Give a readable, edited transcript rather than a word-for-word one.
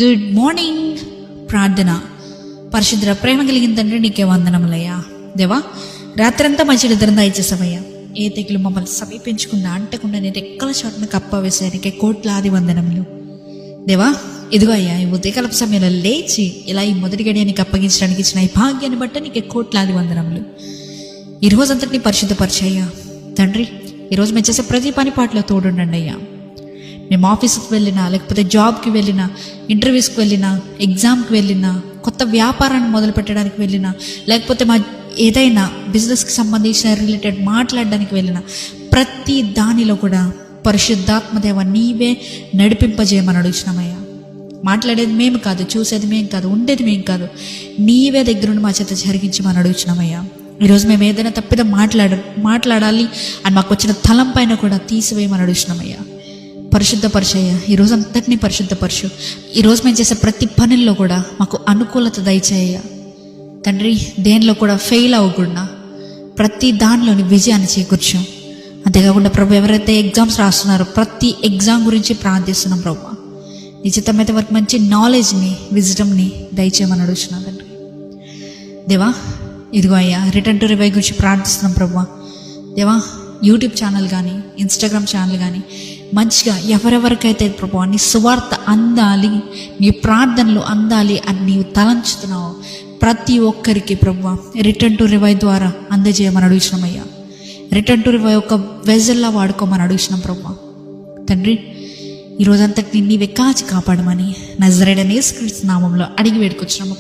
Good morning. ప్రార్థన. పరిశుద్ర ప్రేమ కలిగిన తండ్రి నీకే వందనములయ్యా. దేవా, రాత్రంతా మంచి నిద్ర దయచేసావయ్యా. ఏ తెగులు మమ్మల్ని సమీపించకుండా అంటకుండా నేను రెక్కల చోటును కప్పవేసానికి కోట్లాది వందనములు. దేవా, ఇదిగో అయ్యా, ఈ ఉదయకాలపు సమయంలో లేచి ఇలా ఈ మొదటి గడియానికి అప్పగించడానికి ఇచ్చిన ఈ భాగ్యాన్ని బట్టి నీకే కోట్లాది వందనములు. ఈ రోజంతటిని పరిశుద్ధపరిచయ్యా తండ్రి. ఈరోజు మేము చేసే ప్రతి పని పాటలో తోడుండండి అయ్యా. మేము ఆఫీస్కి వెళ్ళినా, లేకపోతే జాబ్కి వెళ్ళినా, ఇంటర్వ్యూస్కి వెళ్ళినా, ఎగ్జామ్కి వెళ్ళినా, కొత్త వ్యాపారాన్ని మొదలు పెట్టడానికి వెళ్ళినా, లేకపోతే మా ఏదైనా బిజినెస్కి సంబంధించిన రిలేటెడ్ మాట్లాడడానికి వెళ్ళినా, ప్రతి దానిలో కూడా పరిశుద్ధాత్మదేవ నీవే నడిపింపజేయమని అడుగుతున్నామయ్యా. మాట్లాడేది మేము కాదు, చూసేది మేము కాదు, ఉండేది మేము కాదు, నీవే దగ్గరుండి మా చేత జరిగించమని అడుగుతున్నామయ్యా. ఈరోజు మేము ఏదైనా తప్పిదా మాట్లాడాలి అని మాకు వచ్చిన తలం పైన కూడా తీసివేయమని అడుగుతున్నామయ్యా. పరిశుద్ధపరిచయ్యా, ఈరోజు అంతటినీ పరిశుద్ధపరచు. ఈరోజు మేము చేసే ప్రతి పనుల్లో కూడా మాకు అనుకూలత దయచేయ్యా తండ్రి. దేనిలో కూడా ఫెయిల్ అవ్వకుండా ప్రతి దానిలోని విజయాన్ని చేకూర్చాం. అంతేకాకుండా ప్రభు, ఎవరైతే ఎగ్జామ్స్ రాస్తున్నారో ప్రతి ఎగ్జామ్ గురించి ప్రార్థిస్తున్నాం ప్రభు. నిశ్చితమైతే వారికి మంచి నాలెడ్జ్ని, విజ్డమ్ని దయచేయమని అడుగుతున్నాం తండ్రి. దేవా, ఇదిగో అయ్యా, రిటర్న్ టు రివైవ్ గురించి ప్రార్థిస్తున్నాం ప్రభు. దేవా, యూట్యూబ్ ఛానల్ కానీ, ఇన్స్టాగ్రామ్ ఛానల్ కానీ మంచిగా ఎవరెవరికైతే ప్రభు నీ సువార్త అందాలి, నీ ప్రార్థనలు అందాలి అని నీవు తలంచుతున్నావు, ప్రతి ఒక్కరికి ప్రభు రిటర్న్ టు రివైవ్ ద్వారా అందజేయమని అడుగుతున్నామయ్యా. రిటర్న్ టు రివైవ్ ఒక వెజల్లా వాడుకోమని అడుగుతున్నాం ప్రభు తండ్రి. ఈరోజంతటిని నీవే కాచి కాపాడమని నజరేయుడైన యేసుక్రీస్తు నామములో అడిగి వేడుకొచ్చున్నాము.